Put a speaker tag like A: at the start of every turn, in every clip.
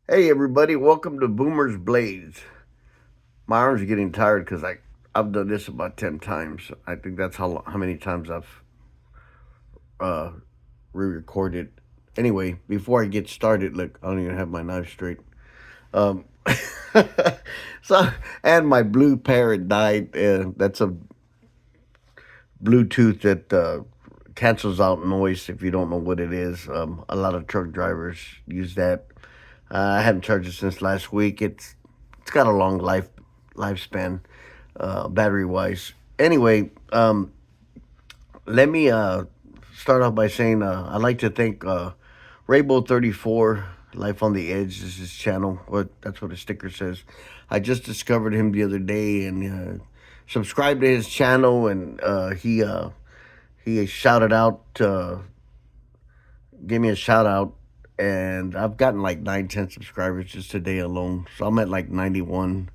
A: Hey everybody, welcome to Boomer's Blades. My arms are getting tired because I've done this about 10 times. I think that's how many times I've uh, re-recorded. Anyway, before I get started, look, I don't even have my knife straight. Um, so and my blue parrot died. That's a Bluetooth that cancels out noise. If you don't know what it is, a lot of truck drivers use that. I haven't charged it since last week. It's got a long lifespan, battery wise. Anyway, let me start off by saying I'd like to thank Rainbow 34 Life on the Edge is his channel. That's what his sticker says. I just discovered him the other day and subscribed to his channel, and he shouted out, gave me a shout out, and I've gotten like 9, 10 subscribers just today alone. So I'm at like 91,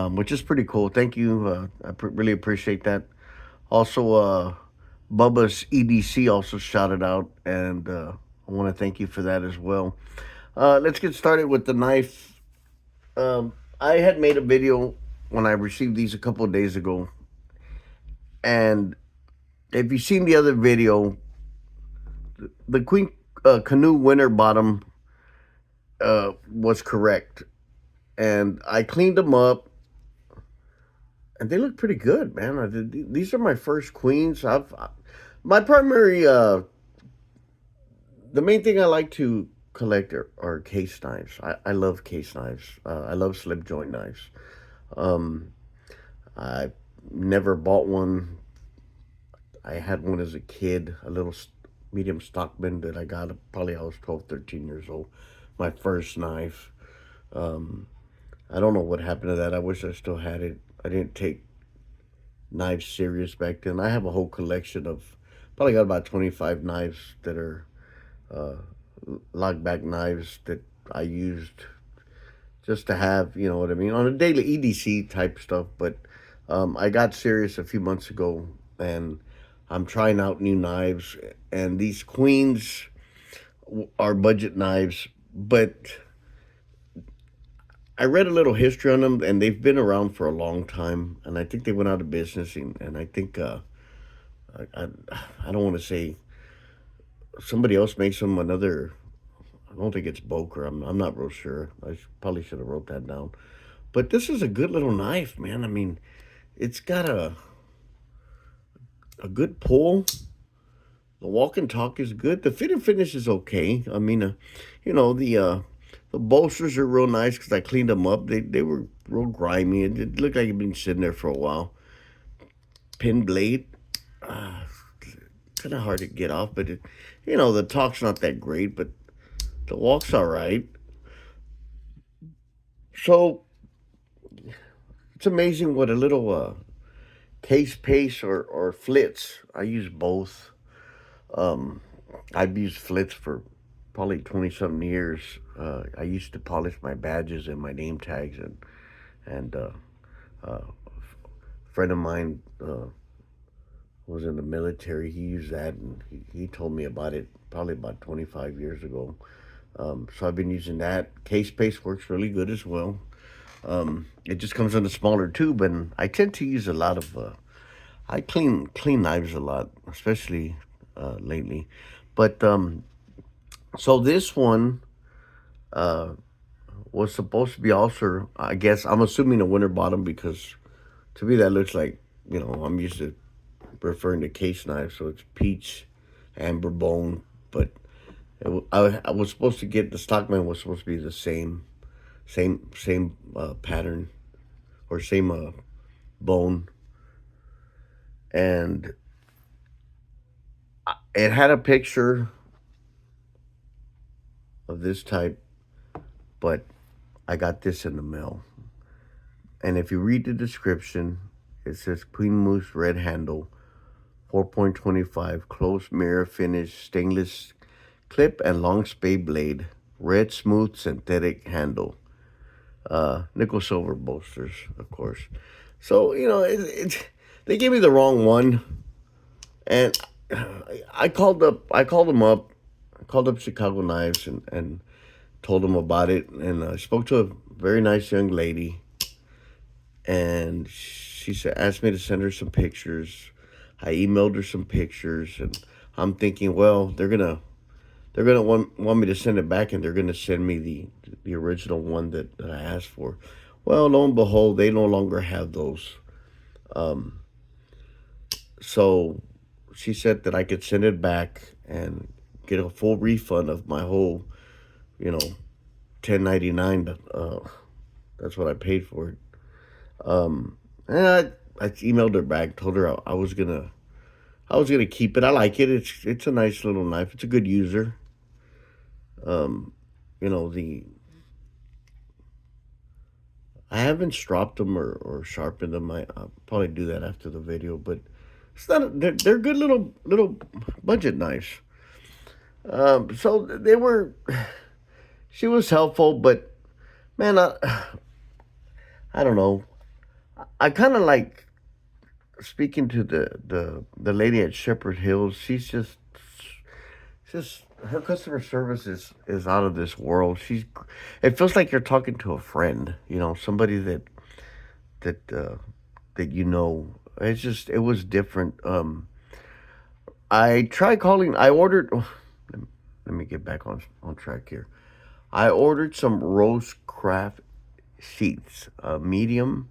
A: which is pretty cool. Thank you. Really appreciate that. Also, Bubba's EDC also shouted out, and I want to thank you for that as well. Let's get started with the knife. I had made a video when I received these a couple of days ago, and if you've seen the other video, the Queen Canoe Winter Bottom was correct, and I cleaned them up, and they look pretty good, man. These are my first queens. My primary the main thing I like to collect are case knives. I love case knives. I love slip joint knives. Um, I never bought one. I had one as a kid, a little medium Stockman that I got probably I was 12, 13 years old. My first knife. Um, I don't know what happened to that. I wish I still had it. I didn't take knives serious back then. I have a whole collection of probably got about 25 knives that are uh, lock back knives that I used just to have, you know what I mean, on a daily EDC type stuff. But I got serious a few months ago, and I'm trying out new knives. And these queens are budget knives, but I read a little history on them, and they've been around for a long time. And I think they went out of business, and I think I, I don't want to say somebody else makes them another. I don't think it's Boker. I'm not real sure. Probably should have wrote that down. But this is a good little knife, man. I mean, it's got a good pull. The walk and talk is good. The fit and finish is okay. I mean, you know the bolsters are real nice because I cleaned them up. They were real grimy. It looked like it'd been sitting there for a while. Pin blade, uh, kind of hard to get off, but the talk's not that great, but the walk's all right. So it's amazing what a little case pace or flits. I use both. Um, I've used flits for probably 20 something years. I used to polish my badges and my name tags, and a friend of mine was in the military. He used that, and he told me about it probably about 25 years ago. So I've been using that. Case pace works really good as well. It just comes in a smaller tube, and I tend to use a lot of. I clean knives a lot, especially lately. But so this one uh, was supposed to be also, I guess, I'm assuming a winter bottom because to me that looks like, I'm used to referring to case knives, so it's peach, amber bone. But I was supposed to get the Stockman was supposed to be the same pattern or same bone, and it had a picture of this type, but I got this in the mail. And if you read the description, it says Queen Moose red handle, 4.25, close mirror finish, stainless clip and long spade blade, red smooth synthetic handle, nickel silver bolsters, of course. So they gave me the wrong one, and I called them up. I called up Chicago Knives, and told them about it, and I spoke to a very nice young lady, and she said asked me to send her some pictures. I emailed her some pictures, and I'm thinking, well, they're gonna want me to send it back, and they're gonna send me the original one that I asked for. Well, lo and behold, they no longer have those. Um, so she said that I could send it back and get a full refund of my whole, you know, 1099. That's what I paid for it. And I emailed her back, told her I was gonna keep it. I like it. It's a nice little knife. It's a good user. Um, you know the I haven't stropped them or sharpened them. I'll probably do that after the video, but it's not. They're good little budget knives. So they were. She was helpful, but man, I don't know. I kind of like speaking to the lady at Shepherd Hills. She's just her customer service is out of this world. It feels like you're talking to a friend, somebody that that you know. It was different. I tried calling. I ordered. Let me get back on track here. I ordered some Rosecraft sheets, a medium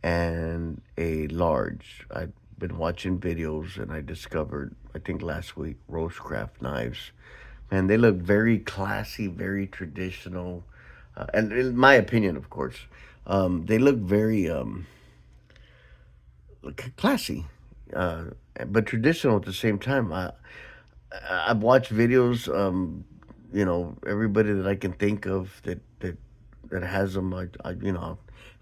A: and a large. I've been watching videos and I discovered, I think last week, Rosecraft knives. Man, they look very classy, very traditional, and in my opinion, of course, they look very classy, uh, but traditional at the same time. I've watched videos. Everybody that I can think of that has them.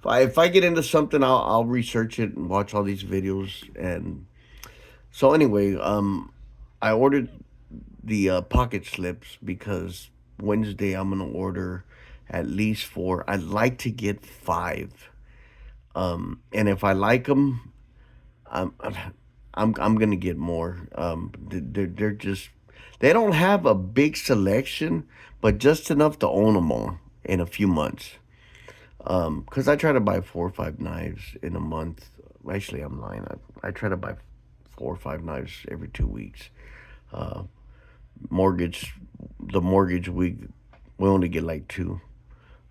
A: If I get into something, I'll research it and watch all these videos. And so anyway, I ordered the pocket slips because Wednesday I'm gonna order at least four. I'd like to get five. And if I like them, I'm I'm gonna get more. They're just they don't have a big selection, but just enough to own them all in a few months. Because I try to buy 4 or 5 knives in a month. Actually, I'm lying. I try to buy 4 or 5 knives every 2 weeks. Uh, mortgage, the mortgage we only get like two.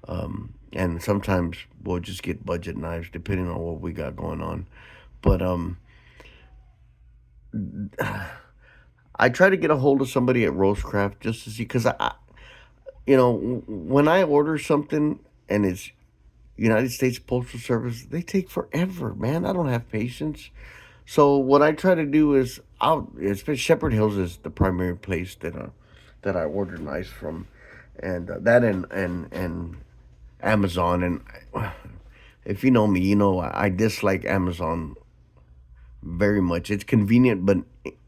A: And sometimes we'll just get budget knives depending on what we got going on. But I try to get a hold of somebody at Rosecraft just to see, because when I order something and it's United States Postal Service, they take forever, man. I don't have patience. So what I try to do is, especially Shepherd Hills is the primary place that I order knives from, and that and Amazon. And if you know me, you know I dislike Amazon very much. It's convenient, but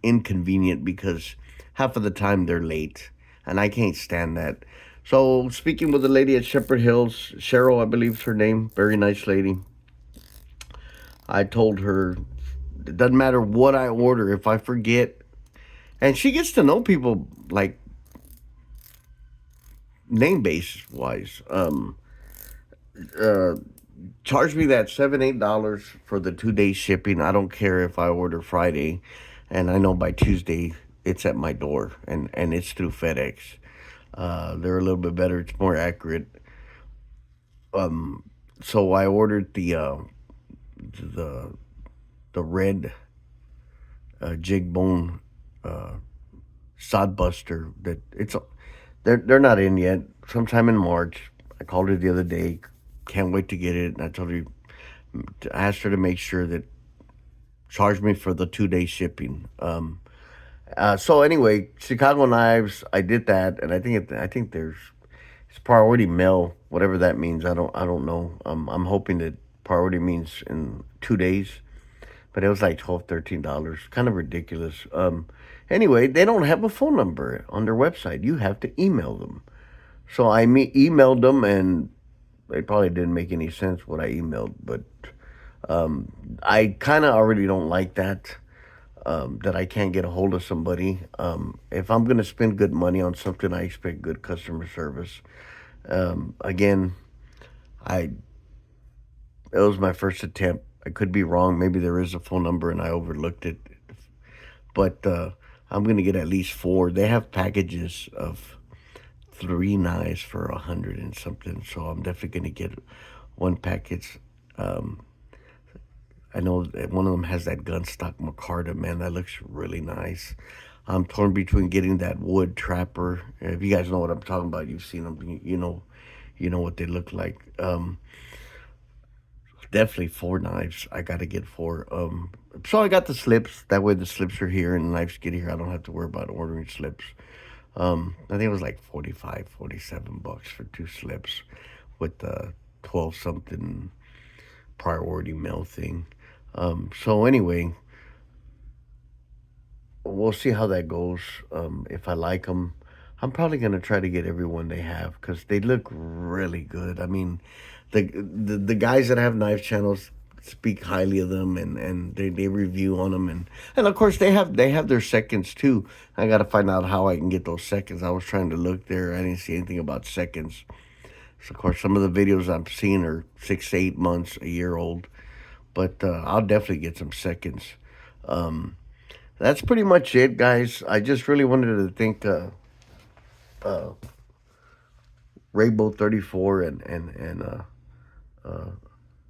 A: inconvenient because half of the time they're late, and I can't stand that. So, speaking with the lady at Shepherd Hills, Cheryl, I believe is her name, very nice lady. I told her it doesn't matter what I order if I forget, and she gets to know people like name base wise. Uh, Charge me that $7 8 for the 2 day shipping. I don't care if I order Friday, and I know by Tuesday it's at my door, and it's through FedEx. They're a little bit better. It's more accurate. So I ordered the the red jig bone uh, sod buster. They're not in yet. Sometime in March. I called her the other day. Can't wait to get it. And I told her, I asked her to make sure that charge me for the 2 day shipping. So anyway, Chicago knives. I did that, and I think it's priority mail, whatever that means. I don't know. I'm hoping that priority means in 2 days, but it was like $12 $13, kind of ridiculous. Anyway, they don't have a phone number on their website. You have to email them. So I emailed them, and it probably didn't make any sense what I emailed, but I kind of already don't like that. that I can't get a hold of somebody. If I'm gonna spend good money on something, I expect good customer service. Again, I it was my first attempt. I could be wrong. Maybe there is a phone number and I overlooked it. But I'm gonna get at least four. They have packages of three knives for 100 and something. So I'm definitely gonna get one package. Um, I know that one of them has that gunstock Micarta, man. That looks really nice. I'm torn between getting that wood trapper. If you guys know what I'm talking about, you've seen them. You know what they look like. Definitely four knives. I gotta get four. So I got the slips. That way the slips are here and the knives get here. I don't have to worry about ordering slips. I think it was like 45, 47 bucks for two slips with the 12 something priority mail thing. So anyway, we'll see how that goes. If I like them, I'm probably gonna try to get everyone they have because they look really good. I mean, the guys that have knife channels speak highly of them and they review on them and of course they have their seconds too. I got to find out how I can get those seconds. I was trying to look there. I didn't see anything about seconds. So of course some of the videos I'm seeing are 6 to 8 months, a year old. But I'll definitely get some seconds. Um, that's pretty much it, guys. I just really wanted to thank uh, Rainbow 34 and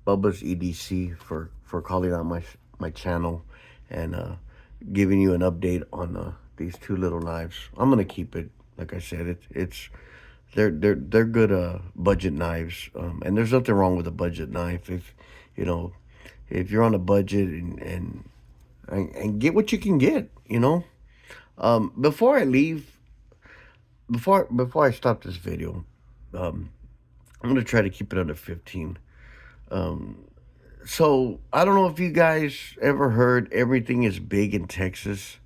A: Bubba's EDC for calling out my channel and giving you an update on these two little knives. I'm gonna keep it. Like I said, it's they're good budget knives, and there's nothing wrong with a budget knife if you know if you're on a budget and get what you can get. Before I leave, before I stop this video, um, I'm gonna try to keep it under 15. Um, so I don't know if you guys ever heard everything is big in Texas.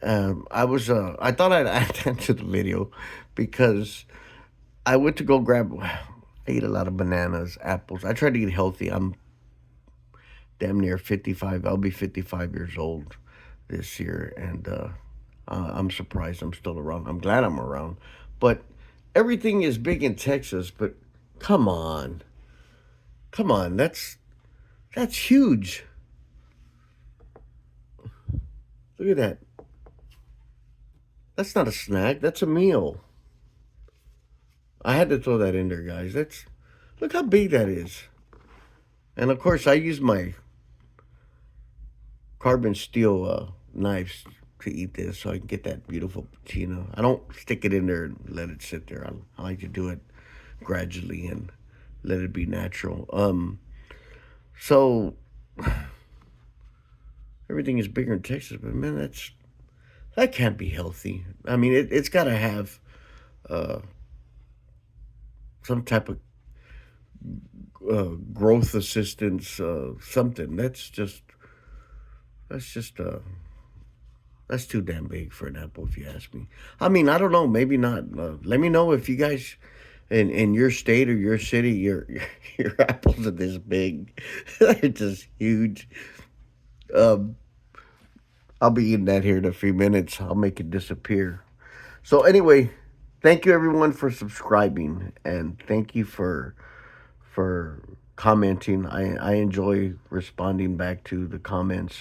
A: I thought I'd add that to the video because I went to go grab. I eat a lot of bananas, apples. I try to get healthy. I'm damn near 55. I'll be 55 years old this year, and I'm surprised I'm still around. I'm glad I'm around. But everything is big in Texas. But come on, come on. That's huge. Look at that. That's not a snack. That's a meal. I had to throw that in there, guys. Look how big that is. And of course, I use my carbon steel knives to eat this so I can get that beautiful patina. I don't stick it in there and let it sit there. I like to do it gradually and let it be natural. So everything is bigger in Texas, but man, that can't be healthy. I mean, it's got to have uh, some type of growth assistance, something. That's just that's too damn big for an apple, if you ask me. I mean, I don't know. Maybe not. Let me know if you guys in your state or your city, your apples are this big. They're just huge. Um, I'll be eating that here in a few minutes. I'll make it disappear. So anyway, thank you everyone for subscribing and thank you for commenting. I enjoy responding back to the comments.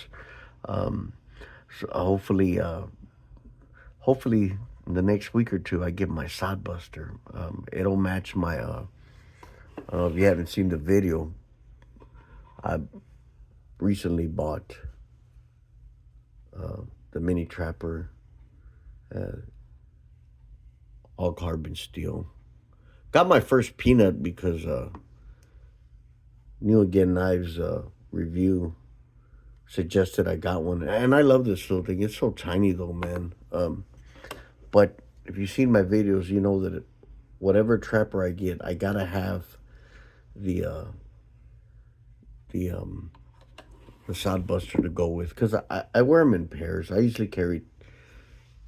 A: Um, so hopefully in the next week or two I get my sodbuster. It'll match my if you haven't seen the video, I recently bought the mini trapper, uh, all carbon steel. Got my first peanut because New Again Knives review suggested I got one, and I love this little thing. It's so tiny though, man. But if you've seen my videos, you know that whatever trapper I get, I gotta have the uh, the um, the sod buster to go with because I wear them in pairs. I usually carry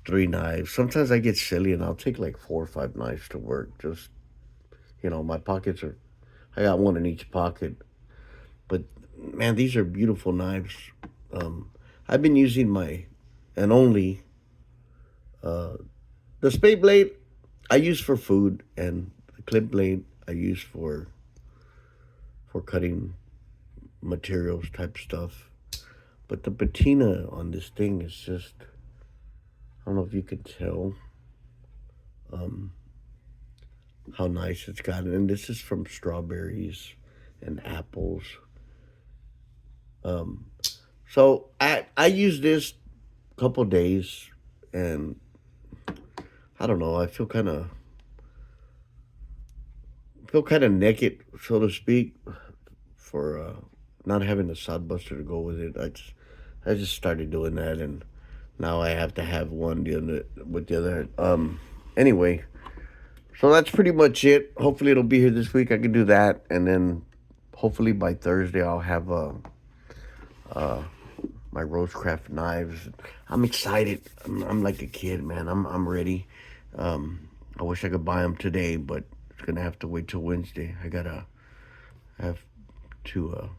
A: three knives. Sometimes I get silly and I'll take like 4 or 5 knives to work. Just my pockets are. I got one in each pocket. But man, these are beautiful knives. Um, I've been using my and only the spade blade I use for food, and the clip blade I use for cutting materials type stuff. But the patina on this thing is just, I don't know if you could tell um, how nice it's gotten. And this is from strawberries and apples. Um, so I used this a couple days, and I don't know. I feel kind of naked, so to speak, for not having a sod buster to go with it. I just started doing that, and now I have to have one the other with the other. Anyway, so that's pretty much it. Hopefully, it'll be here this week. I can do that, and then hopefully by Thursday I'll have my Rosecraft knives. I'm excited. I'm like a kid, man. I'm ready. I wish I could buy them today, but it's gonna have to wait till Wednesday. I have to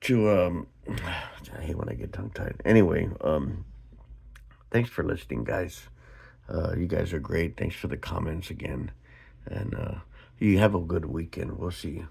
A: I hate when I get tongue tied. Anyway, thanks for listening, guys. You guys are great. Thanks for the comments again, and you have a good weekend. We'll see you.